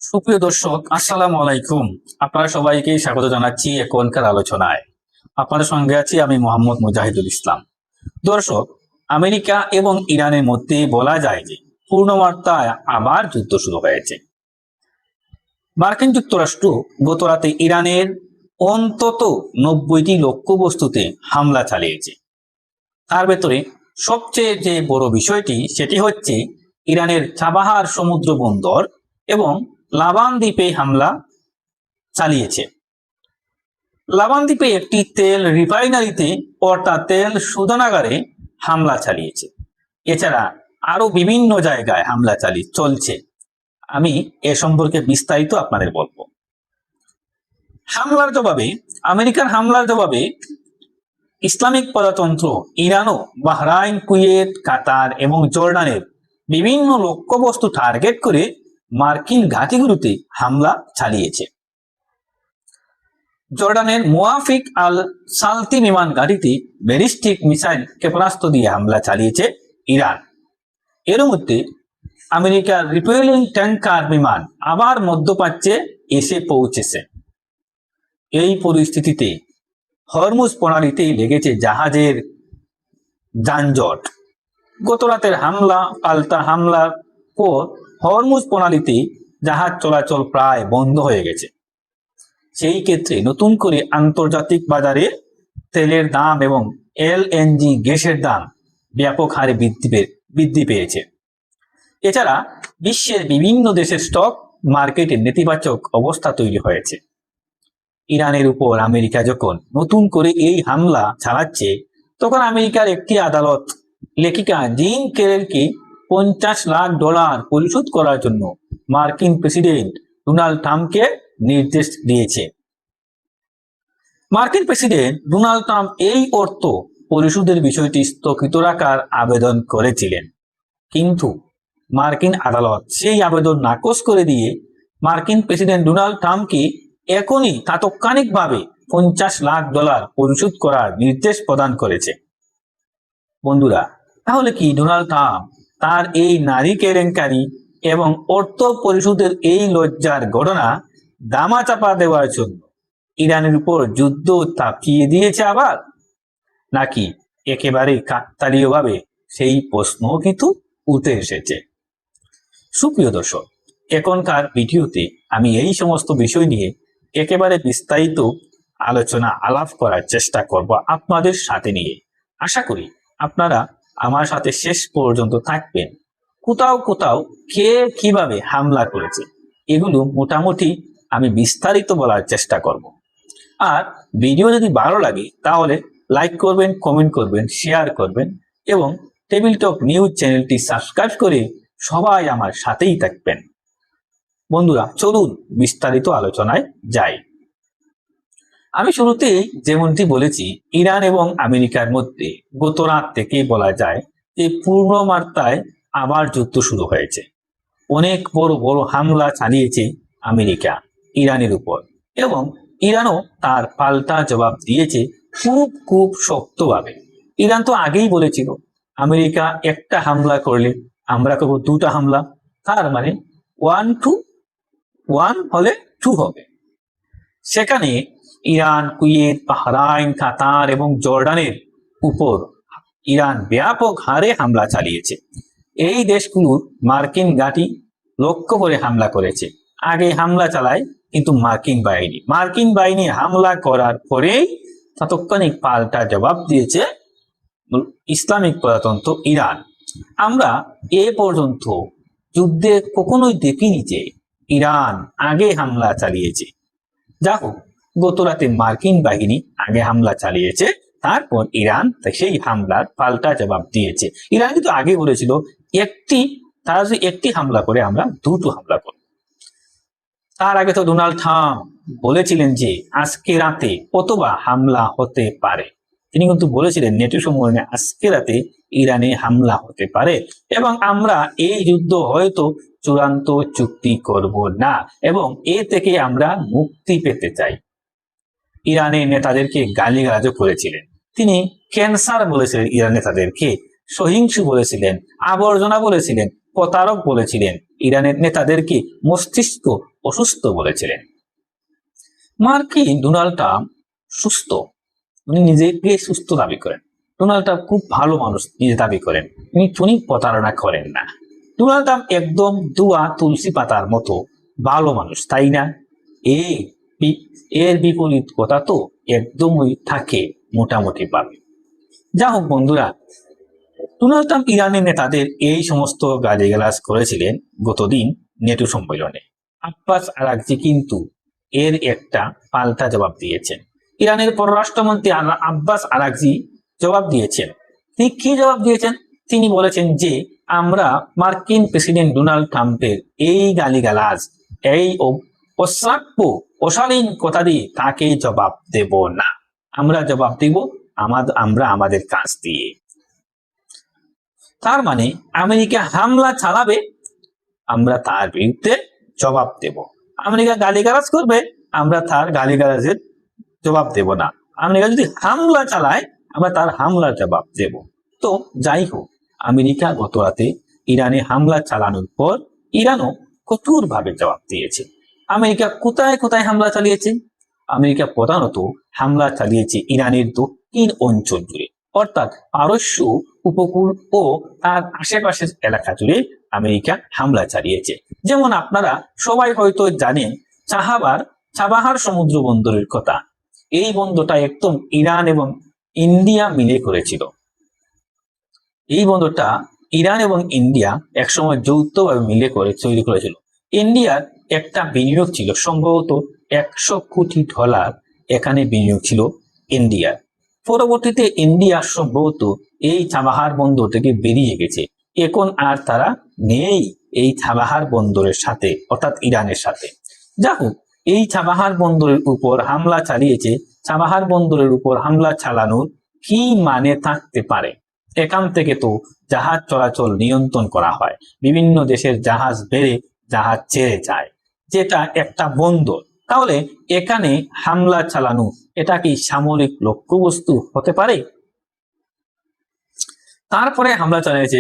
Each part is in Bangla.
সুপ্রিয় দর্শক, আসসালামু আলাইকুম। আপনারা সবাইকে স্বাগত জানাচ্ছি এখনকার আলোচনায়। আপনাদের সঙ্গে আছি আমি মোহাম্মদ মুজাহিদুল ইসলাম। দর্শক, আমেরিকা এবং ইরানের মধ্যে বলা যায় যে পূর্ণমাত্রায় আবার যুদ্ধ শুরু হয়েছে। মার্কিন যুক্তরাষ্ট্র গত রাতে ইরানের অন্তত 90টি লক্ষ্যবস্তুতে হামলা চালিয়েছে। তার ভেতরে সবচেয়ে যে বড় বিষয়টি সেটি হচ্ছে ইরানের চাবাহার সমুদ্র বন্দর এবং লাবান দ্বীপে হামলা চালিয়েছে। লাবান দ্বীপে একটি তেল রিফাইনারিতে অর্থাৎ তেল শোধনাগারে হামলা চালিয়েছে। এছাড়া আরো বিভিন্ন জায়গায় হামলা চলছে। আমি এ সম্পর্কে বিস্তারিত আপনাদের বলবো। আমেরিকার হামলার জবাবে ইসলামিক প্রজাতন্ত্র ইরানও বাহরাইন, কুয়েত, কাতার এবং জর্ডানের বিভিন্ন লক্ষ্যবস্তু টার্গেট করে মার্কিন ঘাঁটিগুলোতে হামলা চালিয়েছে। জর্ডানের মুওয়াফিক আল সালতি বিমান ঘাঁটিতে ব্যালিস্টিক মিসাইল ক্ষেপণাস্ত্র দিয়ে হামলা চালিয়েছে ইরান। এর মধ্যে আমেরিকার রিপেলিং ট্যাঙ্কার বিমান আবার মধ্যপ্রাচ্যে এসে পৌঁছেছে। এই পরিস্থিতিতে হরমুজ প্রণালীতে লেগেছে জাহাজের যানজট। গত রাতের পাল্টা হামলার পর হরমুজ প্রণালীতে জাহাজ চলাচল প্রায় বন্ধ হয়ে গেছে। সেই ক্ষেত্রে নতুন করে আন্তর্জাতিক বাজারে তেলের দাম এবং এলএনজি গ্যাসের দাম ব্যাপক হারে বৃদ্ধি পেয়েছে। এছাড়া বিশ্বের বিভিন্ন দেশের স্টক মার্কেটে নেতিবাচক অবস্থা তৈরি হয়েছে। ইরানের উপর আমেরিকা যখন নতুন করে এই হামলা চালাচ্ছে, তখন আমেরিকার একটি আদালত লেখিকা জিন কেরেলকে $50 লাখ পরিশোধ করার জন্য মার্কিন প্রেসিডেন্ট ডোনাল্ড ট্রাম্পকে নির্দেশ দিয়েছে। মার্কিন প্রেসিডেন্ট ডোনাল্ড ট্রাম্প এই অর্থ পরিশোধের বিষয়টি স্থগিত রাখার আবেদন করেছিলেন, কিন্তু মার্কিন আদালত সেই আবেদন নাকচ করে দিয়ে মার্কিন প্রেসিডেন্ট ডোনাল্ড ট্রাম্পকে এখনই তাৎক্ষণিকভাবে $50 লাখ পরিশোধ করার নির্দেশ প্রদান করেছে। বন্ধুরা, তাহলে কি ডোনাল্ড ট্রাম্প তার এই নারী কেলেঙ্কারি এবং অর্থ পরিশোধের এই লজ্জার ঘটনা দামাচাপা দেওয়ার জন্য ইরানের উপর যুদ্ধ চাপিয়ে দিয়েছে আবার, নাকি একেবারে কাকতালীয়ভাবে সেই প্রশ্ন কিন্তু উঠে এসেছে? সুপ্রিয় দর্শক, এখনকার ভিডিওতে আমি এই সমস্ত বিষয় নিয়ে একেবারে বিস্তারিত আলাপ করার চেষ্টা করব আপনাদের সাথে নিয়ে। আশা করি আপনারা আমার সাথে শেষ পর্যন্ত থাকবেন। কোথাও কোথাও কে কিভাবে হামলা করেছে এগুলো মোটামুটি আমি বিস্তারিত বলার চেষ্টা করব। আর ভিডিও যদি ভালো লাগে তাহলে লাইক করবেন, কমেন্ট করবেন, শেয়ার করবেন এবং টেবিল টক নিউজ চ্যানেলটি সাবস্ক্রাইব করে সবাই আমার সাথেই থাকবেন। বন্ধুরা, চলুন বিস্তারিত আলোচনায় যাই। আমি শুরুতেই যেমনটি বলেছি, ইরান এবং আমেরিকার মধ্যে গত রাত থেকেই বলা যায় যে পূর্ণ মাত্রায় আবার যুদ্ধ শুরু হয়েছে। অনেক বড় বড় হামলা চালিয়েছে আমেরিকা ইরানের উপর এবং ইরানও তার পাল্টা জবাব দিয়েছে খুব শক্তভাবে। ইরান তো আগেই বলেছিল আমেরিকা একটা হামলা করলে আমরা করব 2টা হামলা, তার মানে 1 to 1 হলে 2 হবে। সেখানে ইরান, কুয়েত, বাহরাইন, কাতার এবং জর্ডানের উপর ইরান ব্যাপক হারে হামলা চালিয়েছে। এই দেশগুলোর মার্কিন ঘাঁটি লক্ষ্য করে হামলা করেছে। আগে হামলা চালায় কিন্তু মার্কিন বাহিনী হামলা করার পরেই তাৎক্ষণিক পাল্টা জবাব দিয়েছে ইসলামিক প্রজাতন্ত্র ইরান। আমরা এ পর্যন্ত যুদ্ধে কখনোই দেখিনি যে ইরান আগে হামলা চালিয়েছে। যা হোক, গত রাতে মার্কিন বাহিনী আগে হামলা চালিয়েছে, তারপর ইরান সেই হামলার পাল্টা জবাব দিয়েছে। ইরান কিন্তু আগে বলেছিল তারা যদি একটি হামলা করে আমরা 2টো হামলা করব। তার আগে তো ডোনাল্ড ট্রাম্প বলেছিলেন যে আজকে রাতে অথবা হামলা হতে পারে। তিনি কিন্তু বলেছিলেন নেটো সম্মেলনে আজকে রাতে ইরানে হামলা হতে পারে এবং আমরা এই যুদ্ধ হয়তো চূড়ান্ত চুক্তি করব না এবং এ থেকে আমরা মুক্তি পেতে চাই। ইরানের নেতাদেরকে গালিগালাজও করেছিলেন। তিনি ক্যান্সার বলেছিলেন, ইরান নেতাদেরকে সহিংসু বলেছিলেন, আবর্জনা বলেছিলেন, প্রতারক বলেছিলেন ইরানের নেতাদেরকে মস্তিষ্ক অসুস্থ বলেছিলেন। মার্কিন ডোনাল্ড ট্রাম্প সুস্থ, উনি নিজেকে সুস্থ দাবি করেন। ডোনাল্ড ট্রাম্প খুব ভালো মানুষ নিজে দাবি করেন, উনি প্রতারণা করেন না। ডোনাল্ড ট্রাম্প একদম দুয়া তুলসী পাতার মতো ভালো মানুষ, তাই না? এর বিপরীত কথা তো একদমই থাকে মোটামুটি ভাবে। যা হোক বন্ধুরা, ডোনাল্ড ট্রাম্প ইরানের নেতাদের এই সমস্ত গালিগালাজ করেছিলেন গতদিন নেটো সম্মেলনে। আব্বাস আরাগচি কিন্তু এর একটা পাল্টা জবাব দিয়েছেন। ইরানের পররাষ্ট্রমন্ত্রী আব্বাস আরাগচি জবাব দিয়েছেন। তিনি কি জবাব দিয়েছেন? তিনি বলেছেন যে আমরা মার্কিন প্রেসিডেন্ট ডোনাল্ড ট্রাম্পের এই গালিগালাজ, এই অশ্রাব্য অশালীন কথা দিয়ে তাকে জবাব দেব না। আমরা জবাব দেব আমরা আমাদের কাজ দিয়ে। তার মানে আমেরিকা হামলা চালাবে, আমরা তার বিরুদ্ধে জবাব দেব। আমেরিকা গালিগালাজ করবে, আমরা তার গালিগালাজের জবাব দেব না। আমেরিকা যদি হামলা চালায়, আমরা তার হামলার জবাব দেব। তো যাই হোক, আমেরিকা গত রাতে ইরানে হামলা চালানোর পর ইরানও কঠোরভাবে জবাব দিয়েছে। আমেরিকা কোথায় কোথায় হামলা চালিয়েছে? আমেরিকা প্রধানত হামলা চালিয়েছে ইরানের দক্ষিণ অঞ্চল জুড়ে, অর্থাৎ পারস্য উপকূল ও তার আশেপাশের এলাকা জুড়ে আমেরিকা হামলা চালিয়েছে। যেমন আপনারা সবাই হয়তো জানেন চাবাহার সমুদ্র বন্দরের কথা। এই বন্দরটা একদম ইরান এবং ইন্ডিয়া মিলে করেছিল। এই বন্দরটা ইরান এবং ইন্ডিয়া একসময় যৌথভাবে মিলে তৈরি করেছিল। ইন্ডিয়ার একটা বিনিয়োগ ছিল সম্ভবত $100 কোটি, এখানে বিনিয়োগ ছিল ইন্ডিয়ার। পরবর্তীতে ইন্ডিয়া সম্ভবত এই চাবাহার বন্দর থেকে বেরিয়ে গেছে। এখন আর তারা নেই এই চাবাহার বন্দরের সাথে, অর্থাৎ ইরানের সাথে। যা হোক, এই চাবাহার বন্দরের উপর হামলা চালিয়েছে। চাবাহার বন্দরের উপর হামলা চালানোর কি মানে থাকতে পারে? এখান থেকে তো জাহাজ চলাচল নিয়ন্ত্রণ করা হয়, বিভিন্ন দেশের জাহাজ বেড়ে জাহাজ ছেড়ে যায়, যেটা একটা বন্দর। তাহলে এখানে হামলা চালানো, এটা কি সামরিক লক্ষ্যবস্তু হতে পারে? তারপরে হামলা চালিয়েছে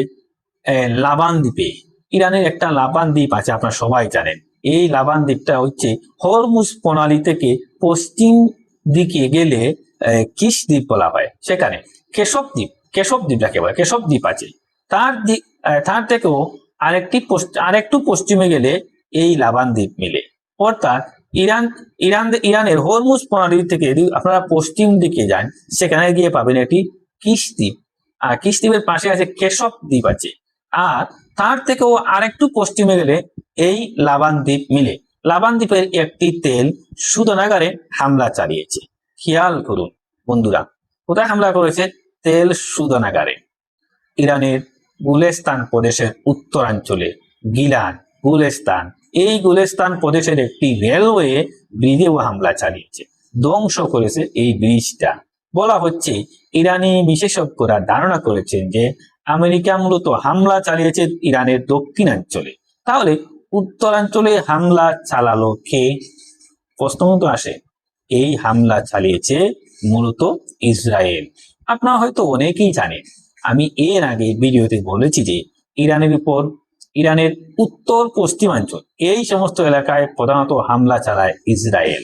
লাবান দ্বীপে। ইরানের একটা লাবান দ্বীপ আছে, আপনারা সবাই জানেন। এই লাবান দ্বীপটা হচ্ছে হরমুজ প্রণালী থেকে পশ্চিম দিকে গেলে কিস দ্বীপ বলা হয়। সেখানে কেশব দ্বীপ যাকে বলে, কেশব দ্বীপ আছে। তার থেকেও আরেকটু পশ্চিমে গেলে এই লাবান দ্বীপ মিলে। অর্থাৎ ইরানের হরমুজ প্রণালী থেকে যদি আপনারা পশ্চিম দিকে যান, সেখানে গিয়ে পাবেন একটি কিস দ্বীপ। আর কিস দ্বীপের পাশে আছে কেশব দ্বীপ আছে। আর তার থেকেও আরেকটু পশ্চিমে গেলে এই লাবান দ্বীপ মিলে। লাবান দ্বীপের একটি তেল শোধনাগারে হামলা চালিয়েছে। খেয়াল করুন বন্ধুরা, কোথায় হামলা করেছে? তেল শোধনাগারে। ইরানের গুলেস্তান প্রদেশের উত্তরাঞ্চলে গুলেস্তান, এই গুলেস্তান প্রদেশের একটি রেলওয়ে ব্রিজেও হামলা চালিয়েছে, ধ্বংস করেছে এই ব্রিজটা। বলা হচ্ছে ইরানি বিশেষজ্ঞরা ধারণা করেছেন যে আমেরিকা মূলত হামলা চালিয়েছে ইরানের দক্ষিণাঞ্চলে। তাহলে উত্তরাঞ্চলে হামলা চালালো কে? প্রশ্ন মতো আসে। এই হামলা চালিয়েছে মূলত ইসরায়েল। আপনারা হয়তো অনেকেই জানেন, আমি এর আগে ভিডিওতে বলেছি যে ইরানের উত্তর পশ্চিমাঞ্চল, এই সমস্ত এলাকায় প্রধানত হামলা চালায় ইসরায়েল।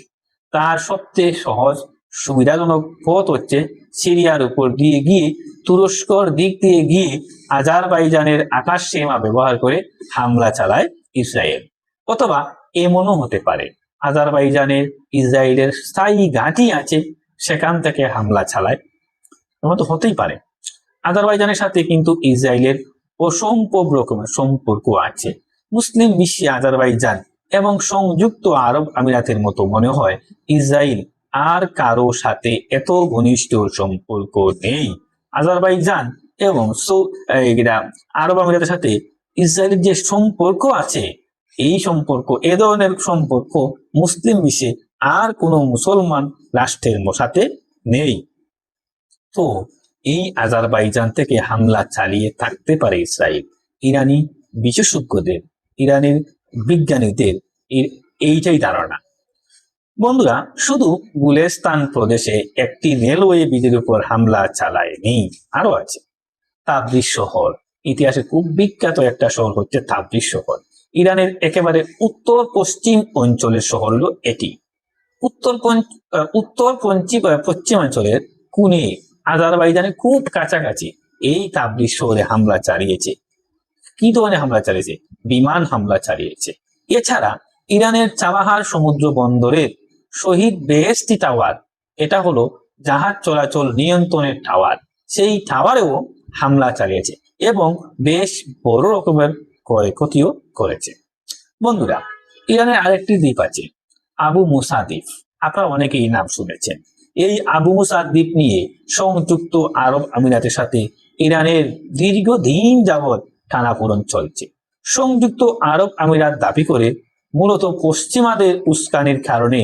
তার সবচেয়ে সহজ সুবিধাজনক পথ হচ্ছে সিরিয়ার উপর দিয়ে গিয়ে, তুরস্কর দিক দিয়ে গিয়ে আজারবাইজানের আকাশ সীমা ব্যবহার করে হামলা চালায় ইসরায়েল। অথবা এমনও হতে পারে আজারবাইজানের ইসরায়েলের স্থায়ী ঘাঁটি আছে, সেখান থেকে হামলা চালায়। এমন তো হতেই পারে। আজারবাইজানের সাথে কিন্তু ইসরায়েলের অসম্ভব রকমের সম্পর্ক আছে। মুসলিম বিশ্বে আজারবাইজান এবং সংযুক্ত আরব আমিরাতের মতো মনে হয় ইসরায়েল আর কারো সাথে এত ঘনিষ্ঠ সম্পর্ক নেই। আজারবাইজান এবং আরব আমিরাতের সাথে ইসরায়েলের যে সম্পর্ক আছে, এই সম্পর্ক, এ ধরনের সম্পর্ক মুসলিম বিশ্বে আর কোনো মুসলমান রাষ্ট্রের সাথে নেই। তো এই আজারবাইজান থেকে হামলা চালিয়ে থাকতে পারে ইসরায়েল। ইরানি বিশেষজ্ঞদের, ইরানের বিজ্ঞানীদের এইটাই ধারণা। বন্ধুরা, শুধু গুলেস্তান প্রদেশে একটি রেলওয়ে ব্রিজের উপর হামলা চালায়নি, আরো আছে। তাবরিজ শহর, ইতিহাসে খুব বিখ্যাত একটা শহর হচ্ছে তাবরিজ শহর। ইরানের একেবারে উত্তর পশ্চিম অঞ্চলের শহর হলো এটি। উত্তর পশ্চিমাঞ্চলের কুনে আজারবাইজানের খুব কাছাকাছি এই তাবরিজ শহরে হামলা চালিয়েছে। কি ধরনের হামলা চালিয়েছে? বিমান হামলা চালিয়েছে। এছাড়া ইরানের চাবাহার সমুদ্র বন্দরের শহীদ বেহেশতি টাওয়ার, এটা হলো জাহাজ চলাচল নিয়ন্ত্রণের টাওয়ার, সেই টাওয়ারেও হামলা চালিয়েছে এবং বেশ বড় রকমের ক্ষয়ক্ষতিও করেছে। বন্ধুরা, ইরানের আরেকটি দ্বীপ আছে আবু মুসা দ্বীপ, আপনারা অনেকেই নাম শুনেছেন। এই আবু মুসা দ্বীপ নিয়ে সংযুক্ত আরব আমিরাতের সাথে ইরানের দীর্ঘদিন যাবৎ টানাপোড়েন চলছে। সংযুক্ত আরব আমিরাত দাবি করে মূলত পশ্চিমাদের উস্কানির কারণে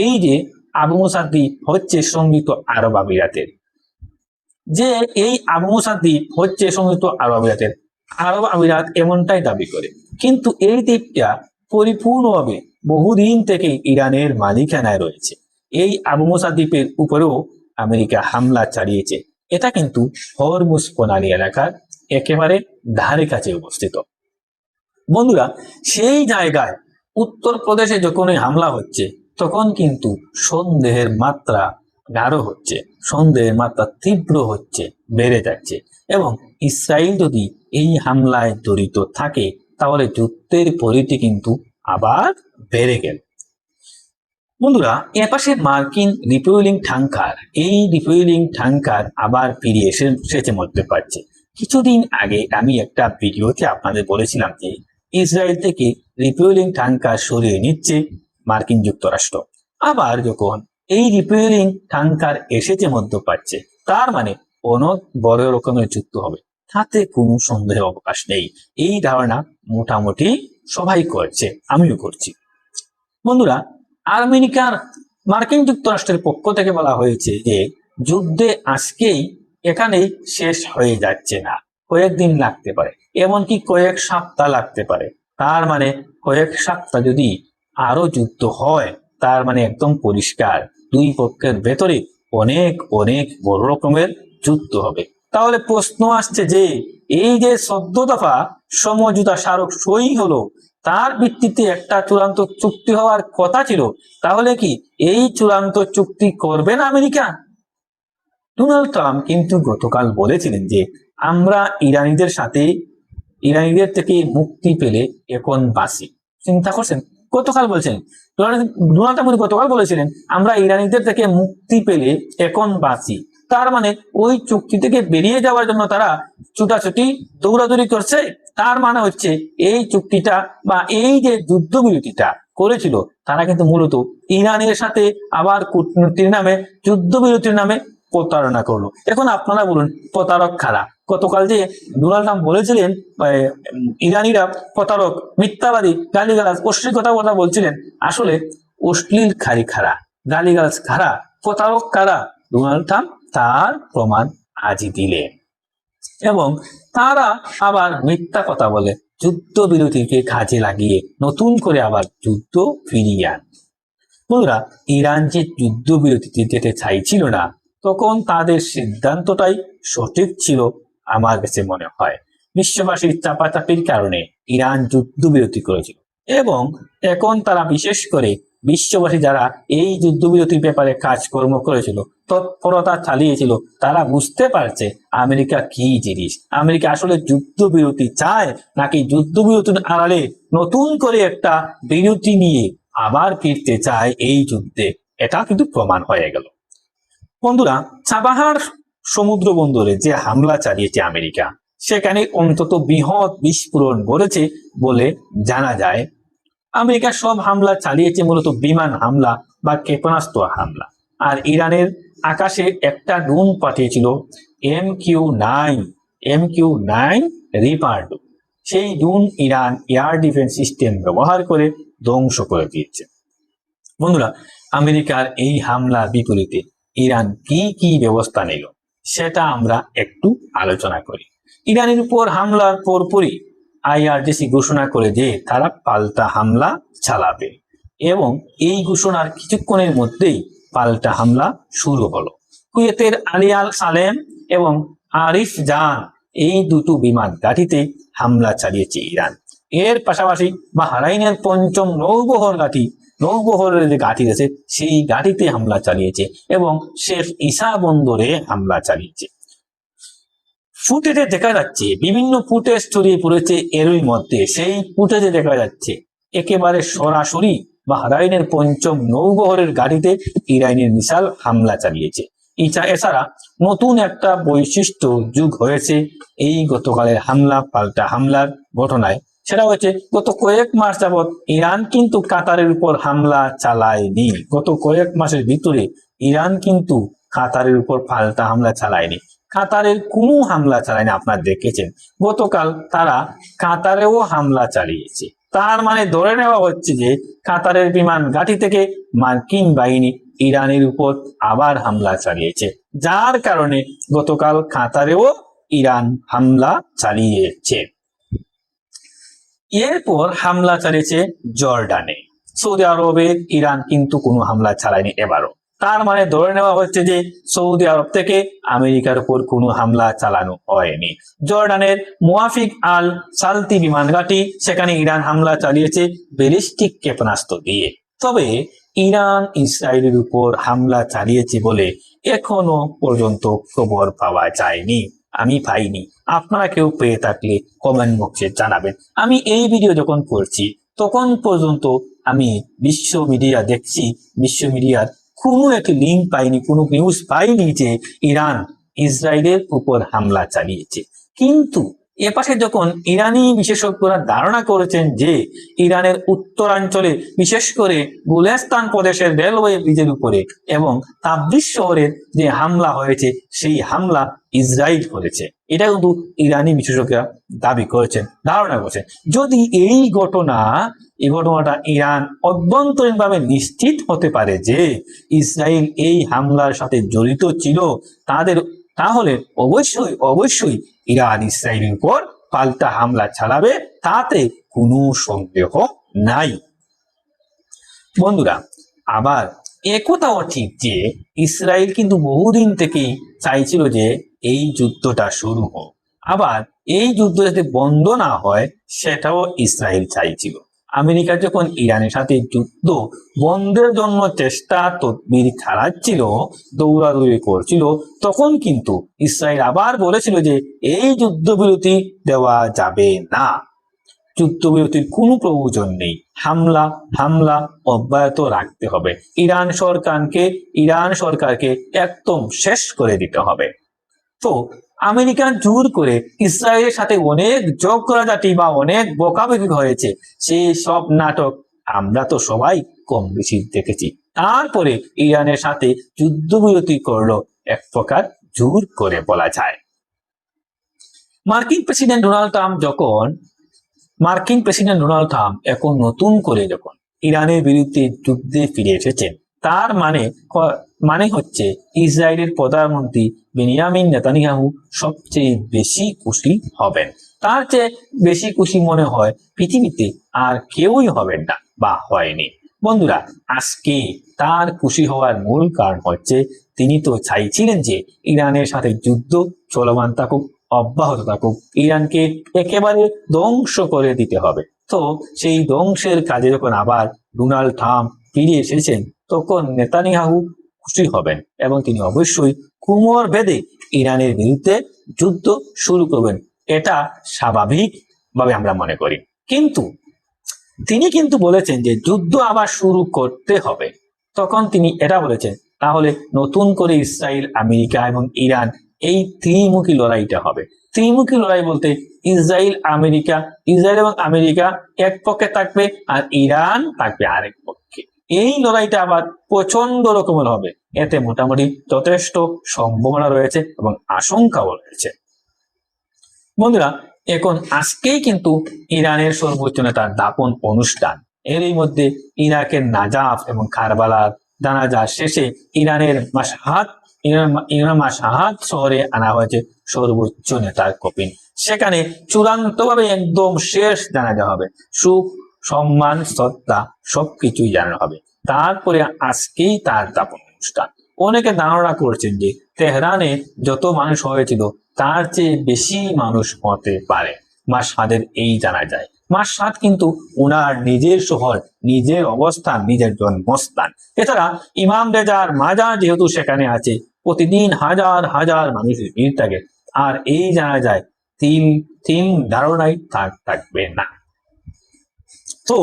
এই যে আবু মুসা দ্বীপ হচ্ছে সংযুক্ত আরব আমিরাতের, যে এই আবু মুসা দ্বীপ হচ্ছে সংযুক্ত আরব আমিরাতের, আরব আমিরাত এমনটাই দাবি করে। কিন্তু এই দ্বীপটা পরিপূর্ণভাবে বহুদিন থেকে ইরানের মালিকানায় রয়েছে। এই আবু মুসা দ্বীপের উপরেও আমেরিকা হামলা চালিয়েছে। এটা কিন্তু হরমুজ প্রণালী এলাকার একেবারে ধারে কাছে অবস্থিত। বন্ধুরা, সেই জায়গায় উত্তরপ্রদেশে যখনই হামলা হচ্ছে তখন কিন্তু সন্দেহের মাত্রা গাঢ় হচ্ছে, সন্দেহের মাত্রা তীব্র হচ্ছে, বেড়ে যাচ্ছে। এবং ইসরায়েল যদি এই হামলায় জড়িত থাকে তাহলে যুদ্ধের পরিধি কিন্তু আবার বেড়ে গেল। বন্ধুরা, এপাশে মার্কিন রিফুয়েলিং ট্যাঙ্কার, এই রিফুয়েলিং ট্যাঙ্কার আবার ফিরে এসেছে মধ্যে পাচ্ছে। কিছুদিন আগে আমি একটা ভিডিওতে আপনাদের বলেছিলাম যে ইসরায়েল থেকে রিফুয়েলিং ট্যাঙ্কার সরিয়ে নিচ্ছে মার্কিন যুক্তরাষ্ট্র। আবার যখন এই রিফুয়েলিং ট্যাঙ্কার এসেছে মধ্যে পাচ্ছে, তার মানে অনেক বড় রকমের যুদ্ধ হবে, তাতে কোনো সন্দেহের অবকাশ নেই। এই ধারণা মোটামুটি সবাই করছে, আমিও করছি। বন্ধুরা, আমেরিকার মার্কিন যুক্তরাষ্ট্রের পক্ষ থেকে বলা হয়েছে যে যুদ্ধে আজকেই এখানেই শেষ হয়ে যাচ্ছে না, কয়েকদিন লাগতে পারে, এমনকি কয়েক সপ্তাহ লাগতে পারে। তার মানে কয়েক সপ্তাহ যদি আরো যুদ্ধ হয় তার মানে একদম পরিষ্কার দুই পক্ষের ভেতরে অনেক অনেক বড় রকমের যুদ্ধ হবে। তাহলে প্রশ্ন আসছে যে এই যে 14 দফা সমঝোতা স্মারক সই হলো, তার ভিত্তিতে একটা চূড়ান্ত চুক্তি হওয়ার কথা ছিল, তাহলে কি এই চূড়ান্ত চুক্তি করবেন আমেরিকা? ডোনাল্ড ট্রাম্প কিন্তু গতকাল বলেছিলেন যে আমরা ইরানিদের থেকে মুক্তি পেলে এখন বাঁচি। চিন্তা করছেন, গতকাল বলছেন ডোনাল্ড ট্রাম্প গতকাল বলেছিলেন আমরা ইরানিদের থেকে মুক্তি পেলে এখন বাঁচি। তার মানে ওই চুক্তি থেকে বেরিয়ে যাওয়ার জন্য তারা ছুটাছুটি দৌড়াদৌড়ি করছে। তার মানে হচ্ছে এই চুক্তিটা বা এই যে যুদ্ধবিরতিটা করেছিল তারা কিন্তু মূলত ইরানের সাথে আবার কূটনীতির নামে যুদ্ধবিরতির নামে প্রতারণা করলো। এখন আপনারা বলুন প্রতারক কারা? গতকাল যে ডোনাল্ড ট্রাম্প বলেছিলেন ইরানিরা প্রতারক, মিথ্যাবাদী, গালিগালাজ, অশ্লীল কথা বলছিলেন, আসলে অশ্লীল খারি খারা, গালিগালাজ খারা, প্রতারক কারা? ডোনাল্ড ট্রাম্প তার প্রমাণ আজই দিলেন। এবং তারা আবার মিথ্যা কথা বলে যুদ্ধবিরতিকে কাজে লাগিয়ে নতুন করে আবার যুদ্ধ ফিরিয়ে আন। বন্ধুরা, ইরান যে যুদ্ধবিরতিতে যেতে চাইছিল না তখন তাদের সিদ্ধান্তটাই সঠিক ছিল আমার কাছে মনে হয়। বিশ্ববাসীর চাপাচাপির কারণে ইরান যুদ্ধবিরতি করেছিল এবং এখন তারা বিশেষ করে বিশ্ববাসী যারা এই যুদ্ধবিরতির ব্যাপারে কাজকর্ম করেছিল, তৎপরতা চালিয়েছিল, তারা বুঝতে পারছে আমেরিকা কি জিনিস। আমেরিকা আসলে যুদ্ধবিরতি চায় নাকি যুদ্ধবিরতির আড়ালে নতুন করে একটা বিরতি নিয়ে আবার ফিরতে চায় এই যুদ্ধে, এটা কিন্তু প্রমাণ হয়ে গেল। বন্ধুরা, চাবাহার সমুদ্র বন্দরে যে হামলা চালিয়েছে আমেরিকা, সেখানে অন্তত বৃহৎ বিস্ফোরণ ঘটেছে বলে জানা যায়। আমেরিকা সব হামলা চালিয়েছে মূলত বিমান হামলা বা ক্ষেপণাস্ত্র হামলা। আর ইরানের আকাশে একটা ড্রোন পাঠিয়েছিল MQ-9 রিপার ড্রোন। সেই drone Iran air defence system ব্যবহার করে ধ্বংস করে দিয়েছে। বন্ধুরা, আমেরিকার এই হামলার বিপরীতে ইরান কি কি ব্যবস্থা নিল সেটা আমরা একটু আলোচনা করি। ইরানের উপর হামলার পরপরই IRGC ঘোষণা করে যে তারা পাল্টা হামলা চালাবে এবং এই ঘোষণার কিছুক্ষণের মধ্যেই পাল্টা হামলা শুরু হলো। কুয়েতের আলী আল সালেম এবং আরিফ জান এই দুটো বিমান ঘাঁটিতে হামলা চালিয়েছে ইরান। এর পাশাপাশি বাহরাইনের পঞ্চম নৌবহরের যে ঘাঁটি আছে সেই ঘাঁটিতে হামলা চালিয়েছে এবং শেখ ঈসা বন্দরে হামলা চালিয়েছে। ফুটেজে দেখা যাচ্ছে, বিভিন্ন ফুটেজ ছড়িয়ে পড়েছে এরই মধ্যে, সেই ফুটেজে দেখা যাচ্ছে একেবারে সরাসরি বাহরাইনের পঞ্চম নৌবহরের গাড়িতে ইরানের মিসাইল হামলা চালিয়েছে। এছাড়া নতুন একটা বৈশিষ্ট্য যোগ হয়েছে এই গতকালের হামলা পাল্টা হামলার ঘটনায়। সেটা হচ্ছে গত কয়েক মাস যাবৎ ইরান কিন্তু কাতারের উপর হামলা চালায়নি। গত কয়েক মাসের ভিতরে ইরান কিন্তু কাতারের উপর পাল্টা হামলা চালায়নি, কাতারের কোনো হামলা চালায়নি। আপনারা দেখেছেন গতকাল তারা কাতারেও হামলা চালিয়েছে। তার মানে ধরে নেওয়া হচ্ছে যে কাতারের বিমান ঘাঁটি থেকে মার্কিন বাহিনী ইরানের উপর আবার হামলা চালিয়েছে, যার কারণে গতকাল কাতারেও ইরান হামলা চালিয়েছে। এরপর হামলা চালিয়েছে জর্ডানে। সৌদি আরবে ইরান কিন্তু কোনো হামলা চালায়নি এবারও। তার মানে ধরে নেওয়া হচ্ছে যে সৌদি আরব থেকে আমেরিকার উপর কোনো হামলা চালানো হয়নি। জর্ডানের মুয়াফিক আল সালতি বিমান ঘাঁটি, সেখানে ইরান হামলা চালিয়েছে ব্যালিস্টিক ক্ষেপণাস্ত্র দিয়ে। তবে ইরান ইসরায়েলের উপর হামলা চালিয়েছে বলে এখনো পর্যন্ত খবর পাওয়া যায়নি, আমি পাইনি। আপনারা কেউ পেয়ে থাকলে কমেন্ট বক্সে জানাবেন। আমি এই ভিডিও যখন করছি তখন পর্যন্ত আমি বিশ্ব মিডিয়া দেখছি, বিশ্ব মিডিয়ার কোনো একটি লিঙ্ক পাইনি, কোনো নিউজ পাইনি যে ইরান ইসরায়েলের উপর হামলা চালিয়েছে। কিন্তু এপাশে যখন ইরানি বিশেষজ্ঞরা ধারণা করেছেন যে ইরানের উত্তরাঞ্চলে বিশেষ করে গুলিস্তান প্রদেশের রেলওয়ে ব্রিজের উপরে এবং তাবরিজ শহরের যে হামলা হয়েছে সেই হামলা ইসরায়েল করেছে, এটা কিন্তু ইরানি বিশেষজ্ঞরা দাবি করেছেন, ধারণা করেছেন। যদি এই ঘটনাটা ইরান অভ্যন্তরীণভাবে নিশ্চিত হতে পারে যে ইসরায়েল এই হামলার সাথে জড়িত ছিল, তাহলে অবশ্যই ইরান ইসরায়েলের উপর পাল্টা হামলা চালাবে, তাতে কোনো সন্দেহ নাই। বন্ধুরা, আবার একথাও ঠিক যে ইসরায়েল কিন্তু বহুদিন থেকেই চাইছিল যে এই যুদ্ধটা শুরু হোক, আবার এই যুদ্ধ যাতে বন্ধ না হয় সেটাও ইসরায়েল চাইছিল। আমেরিকা যখন ইরানের সাথে যুদ্ধ বন্ধের জন্য চেষ্টা তদবির চালাচ্ছিল, দৌড়াদৌড়ি করছিল, তখন কিন্তু ইসরায়েল আবার বলেছিল যে এই যুদ্ধবিরতি দেওয়া যাবে না, যুদ্ধবিরতির কোনো প্রয়োজন নেই, হামলা অব্যাহত রাখতে হবে, ইরান সরকারকে একদম শেষ করে দিতে হবে। তো আমেরিকা জোর করে ইসরায়েলের সাথে অনেক ঝগড়াঝাটি বা অনেক বকাবকি হয়েছে, সেই সব নাটক আমরা তো সবাই কম বেশি দেখেছি। তারপরে ইরানের সাথে যুদ্ধবিরতি করলো এক প্রকার জোর করে বলা যায়। মার্কিন প্রেসিডেন্ট ডোনাল্ড ট্রাম্প এখন নতুন করে যখন ইরানের বিরুদ্ধে যুদ্ধে ফিরে এসেছেন, তার মানে হচ্ছে ইসরায়েলের প্রধানমন্ত্রী বেনিয়ামিন নেতানিয়াহু সবচেয়ে বেশি খুশি হবেন। তার চেয়ে বেশি খুশি মনে হয় পৃথিবীতে আর কেউই হবেন না বা হয়নি। বন্ধুরা, আজকে তার খুশি হওয়ার মূল কারণ হচ্ছে তিনি তো চাইছিলেন যে ইরানের সাথে যুদ্ধ চলমান থাকুক, অব্যাহত থাকুক, ইরানকে একেবারে ধ্বংস করে দিতে হবে। তো সেই ধ্বংসের কাজে যখন আবার ডোনাল্ড ট্রাম্প ফিরে এসেছেন, তখন নেতানিয়াহু খুশি হবেন এবং তিনি অবশ্যই কোমর বেঁধে ইরানের বিরুদ্ধে যুদ্ধ শুরু করবেন, এটা স্বাভাবিকভাবে আমরা মনে করি। কিন্তু তিনি কিন্তু বলেছেন যে যুদ্ধ আবার শুরু করতে হবে। তখন তিনি এটা বলেছেন তাহলে নতুন করে ইসরায়েল, আমেরিকা এবং ইরান এই ত্রিমুখী লড়াইটা হবে। ত্রিমুখী লড়াই বলতে ইসরায়েল এবং আমেরিকা এক পক্ষে থাকবে আর ইরান থাকবে আরেক পক্ষে। এই লড়াইটা আবার প্রচন্ড রকমের হবে, এতে মোটামুটি যথেষ্ট সম্ভাবনা রয়েছে এবং আশঙ্কাও রয়েছে। বন্ধুরা, এখন আজকেই কিন্তু ইরানের সর্বোচ্চ নেতার দাপন অনুষ্ঠান। এরই মধ্যে ইরাকের নাজাফ এবং কারবালার জানাজা শেষে ইরানের মাশহাদ শহরে আনা হয়েছে সর্বোচ্চ নেতার কফিন। সেখানে চূড়ান্তভাবে একদম শেষ জানাজা হবে, সুখ, সম্মান, শ্রদ্ধা সবকিছুই জানানো হবে। তারপরে আজকেই তার দাপন অনুষ্ঠান। অনেকে ধারণা করছেন যে তেহরানে যত মানুষ হয়েছিল তার চেয়ে বেশি মানুষ হতে পারে মাশহাদের এই জানাজায়। মাশহাদ কিন্তু ওনার নিজের শহর, নিজের অবস্থান, নিজের জন্মস্থান। এছাড়া ইমাম রেজার মাজার যেহেতু সেখানে আছে, প্রতিদিন হাজার হাজার মানুষের ভিড় থাকে। আর এই জানা যায় তিন তিন ধারণাই থাকবে না। তো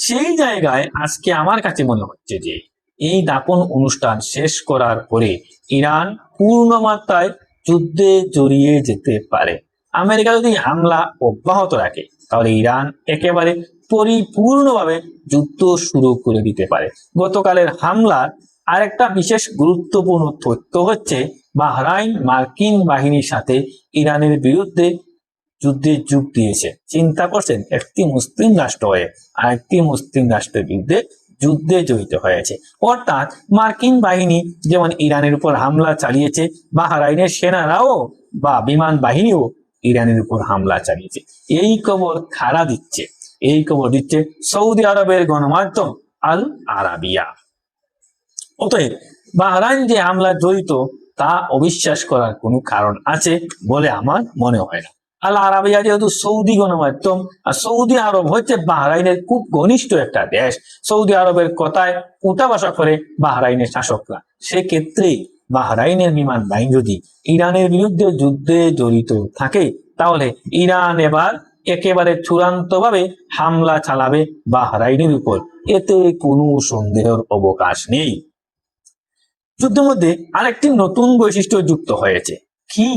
সেই জায়গায় আজকে আমার কাছে মনে হচ্ছে যে এই দাপন অনুষ্ঠান শেষ করার পরে ইরান পূর্ণ মাত্রায় যুদ্ধে জড়িয়ে যেতে পারে। আমেরিকা যদি হামলা অব্যাহত রাখে তাহলে ইরান একেবারে পরিপূর্ণভাবে যুদ্ধ শুরু করে দিতে পারে। গতকালের হামলার আরেকটা বিশেষ গুরুত্বপূর্ণ তথ্য হচ্ছে বাহরাইন মার্কিন বাহিনীর সাথে ইরানের বিরুদ্ধে যুদ্ধে যোগ দিয়েছে। চিন্তা করছেন, একটি মুসলিম রাষ্ট্র হয়ে আরেকটি মুসলিম রাষ্ট্রের বিরুদ্ধে যুদ্ধে জড়িত হয়েছে। অর্থাৎ মার্কিন বাহিনী যেমন ইরানের উপর হামলা চালিয়েছে, বাহরাইনের সেনারাও বা বিমান বাহিনীও ইরানের উপর হামলা চালিয়েছে। এই খবর খাড়া দিচ্ছে, এই খবর দিচ্ছে সৌদি আরবের গণমাধ্যম আল আরাবিয়া। অতএব বাহরাইন যে হামলা জড়িত তা অবিশ্বাস করার কোনো কারণ আছে বলে আমার মনে হয় না। আল আরাবিয়া যেহেতু সৌদি গণমাধ্যম, আর সৌদি আরব হচ্ছে বাহরাইনের খুব ঘনিষ্ঠ একটা দেশ, সৌদি আরবের কথায় উঠা বসা করে বাহরাইনের শাসকরা। সেক্ষেত্রে বাহরাইনের বিমান বাহিনী যদি ইরানের বিরুদ্ধে যুদ্ধে জড়িত থাকে তাহলে ইরান এবার একেবারে চূড়ান্তভাবে হামলা চালাবে বাহরাইনের উপর, এতে কোনো সন্দেহের অবকাশ নেই। যুদ্ধের মধ্যে আরেকটি নতুন বৈশিষ্ট্য যুক্ত হয়েছে। কি?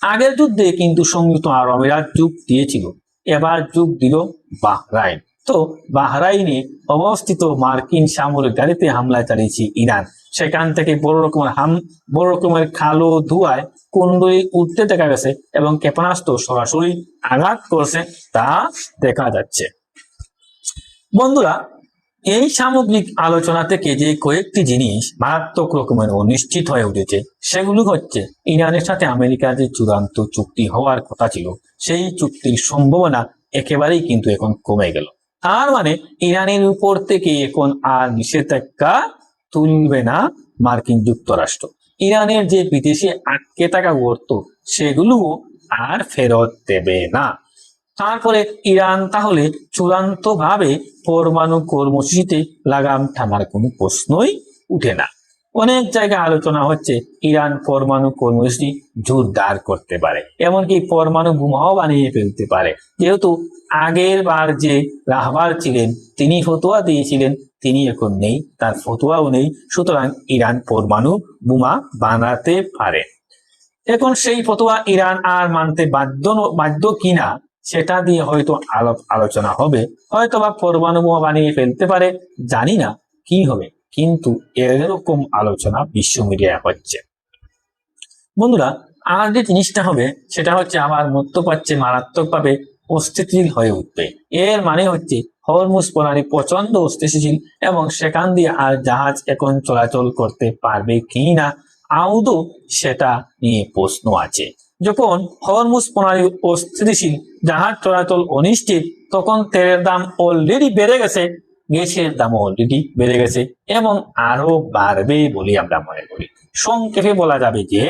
আগের যুদ্ধে কিন্তু সংযুক্ত আরব আমিরাত যোগ দিয়েছিল, এবার যোগ দিল বাহরাইন। তো বাহরাইনে অবস্থিত মার্কিন সামরিক গাড়িতে হামলা চালিয়েছে ইরান। সেখান থেকে বড় রকমের কালো ধোঁয়ায় কুণ্ডলি উঠতে দেখা গেছে এবং ক্ষেপণাস্ত্র সরাসরি আঘাত করছে তা দেখা যাচ্ছে। বন্ধুরা, এই সামগ্রিক আলোচনা থেকে যে কয়েকটি জিনিস মারাত্মক রকমের অনিশ্চিত হয়ে উঠেছে সেগুলো হচ্ছে ইরানের সাথে আমেরিকার যে চূড়ান্ত চুক্তি হওয়ার কথা ছিল সেই চুক্তির সম্ভাবনা একেবারেই কিন্তু এখন কমে গেল। তার মানে ইরানের উপর থেকে এখন আর নিষেধাজ্ঞা তুলবে না মার্কিন যুক্তরাষ্ট্র। ইরানের যে বিদেশে আটকে থাকা অর্থ সেগুলো আর ফেরত দেবে না। তারপরে ইরান তাহলে চূড়ান্ত ভাবে পরমাণু কর্মসূচিতে লাগাম টানার কোনো প্রশ্নই উঠে না। অনেক জায়গায় আলোচনা হচ্ছে ইরান পরমাণু কর্মসূচি জোরদার করতে পারে, এমনকি পরমাণু বোমাও বানিয়ে ফেলতে পারে। যেহেতু আগের বার যে রাহবার ছিলেন তিনি ফতোয়া দিয়েছিলেন, তিনি এখন নেই, তার ফতোয়াও নেই, সুতরাং ইরান পরমাণু বোমা বানাতে পারে। এখন সেই ফতোয়া ইরান আর মানতে বাধ্য কিনা সেটা দিয়ে হয়তো আলোচনা হবে, হয়তো বা পরমাণু বোমা বানিয়ে ফেলতে পারে, জানি না কি হবে, কিন্তু এরকম আলোচনা বিশ্ব মিডিয়ায় হচ্ছে। বন্ধুরা, আর যে জিনিসটা হবে সেটা হচ্ছে আবার মধ্যপ্রাচ্যে মারাত্মকভাবে অস্থিতিশীল হয়ে উঠবে। এর মানে হচ্ছে হরমুজ প্রণালী প্রচন্ড অস্থিতিশীল এবং সেখান দিয়ে আর জাহাজ এখন চলাচল করতে পারবে কিনা আদৌ সেটা নিয়ে প্রশ্ন আছে। যখন হরমুজ প্রণালী অস্থিতিশীল, জাহাজ চলাচল অনিশ্চিত, তখন তেলের দাম অলরেডি বেড়ে গেছে, গ্যাসের দাম অলরেডি বেড়ে গেছে এবং আরো বাড়বে বলে আমরা মনে করি। সংক্ষেপে বলা যাবে যে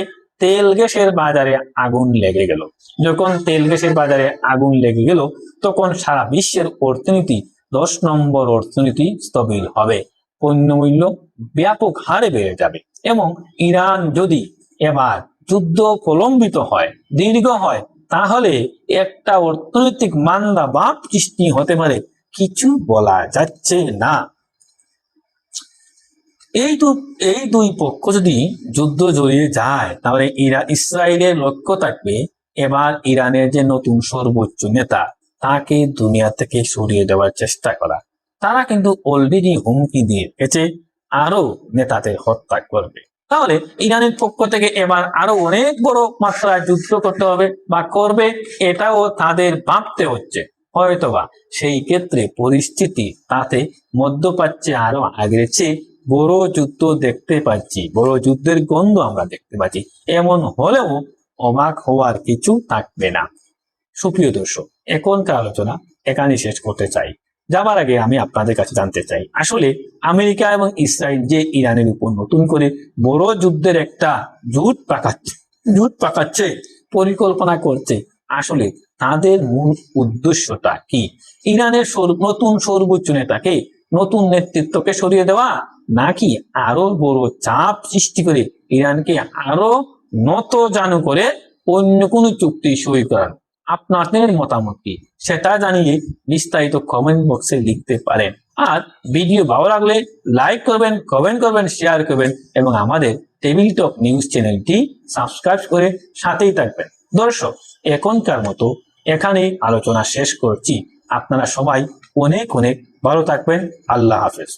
তেল গ্যাসের বাজারে আগুন লেগে গেল। যখন তেল গ্যাসের বাজারে আগুন লেগে গেল তখন সারা বিশ্বের অর্থনীতি 10 নম্বর অর্থনীতি স্থবির হবে, পণ্যমূল্য ব্যাপক হারে বেড়ে যাবে এবং ইরান যদি এবার যুদ্ধ প্রলম্বিত হয়, দীর্ঘ হয়, তাহলে একটা অর্থনৈতিক মান্দা ভাব সৃষ্টি হতে পারে, কিছু বলা যাচ্ছে না। এই দুই পক্ষ যদি যুদ্ধ জড়িয়ে যায় তাহলে ইসরায়েলের লক্ষ্য থাকবে এবার ইরানের যে নতুন সর্বোচ্চ নেতা তাকে দুনিয়া থেকে সরিয়ে দেওয়ার চেষ্টা করা। তারা কিন্তু অলরেডি হুমকি দিয়ে রেখেছে আরো নেতাদের হত্যা করবে। তাহলে ইরানের পক্ষ থেকে এবার আরো অনেক বড় মাত্রায় যুদ্ধ করতে হবে বা করবে, এটাও তাদের ভাবতে হচ্ছে। হয়তোবা সেই ক্ষেত্রে পরিস্থিতি তাতে মধ্যপ্রাচ্যে আরো আগের চেয়ে বড় যুদ্ধ দেখতে পাচ্ছি, বড় যুদ্ধের গন্ধ আমরা দেখতে পাচ্ছি। এমন হলেও অবাক হওয়ার কিছু থাকবে না। সুপ্রিয় দর্শক, এখনকার আলোচনা এখানে শেষ করতে চাই। যাবার আগে আমি আপনাদের কাছে জানতে চাই, আসলে আমেরিকা এবং ইসরায়েল যে ইরানের উপর নতুন করে বড় যুদ্ধের একটা জুট পাকাচ্ছে পরিকল্পনা করছে, আসলে তাদের মূল উদ্দেশ্যটা কি? ইরানের নতুন সর্বোচ্চ নেতাকে, নতুন নেতৃত্বকে সরিয়ে দেওয়া, নাকি আরো বড় চাপ সৃষ্টি করে ইরানকে আরো নত জানু করে অন্য কোনো চুক্তি সই করার? আপনাদের মতামত কি সেটা জানিয়ে বিস্তারিত কমেন্ট বক্সে লিখতে পারেন। আর ভিডিও ভালো লাগলে লাইক করবেন, কমেন্ট করবেন, শেয়ার করবেন এবং আমাদের টেবিল টক নিউজ চ্যানেলটি সাবস্ক্রাইব করে সাথেই থাকবেন। দর্শক, এখনকার মতো এখানেই আলোচনা শেষ করছি। আপনারা সবাই অনেক অনেক ভালো থাকবেন। আল্লাহ হাফেজ।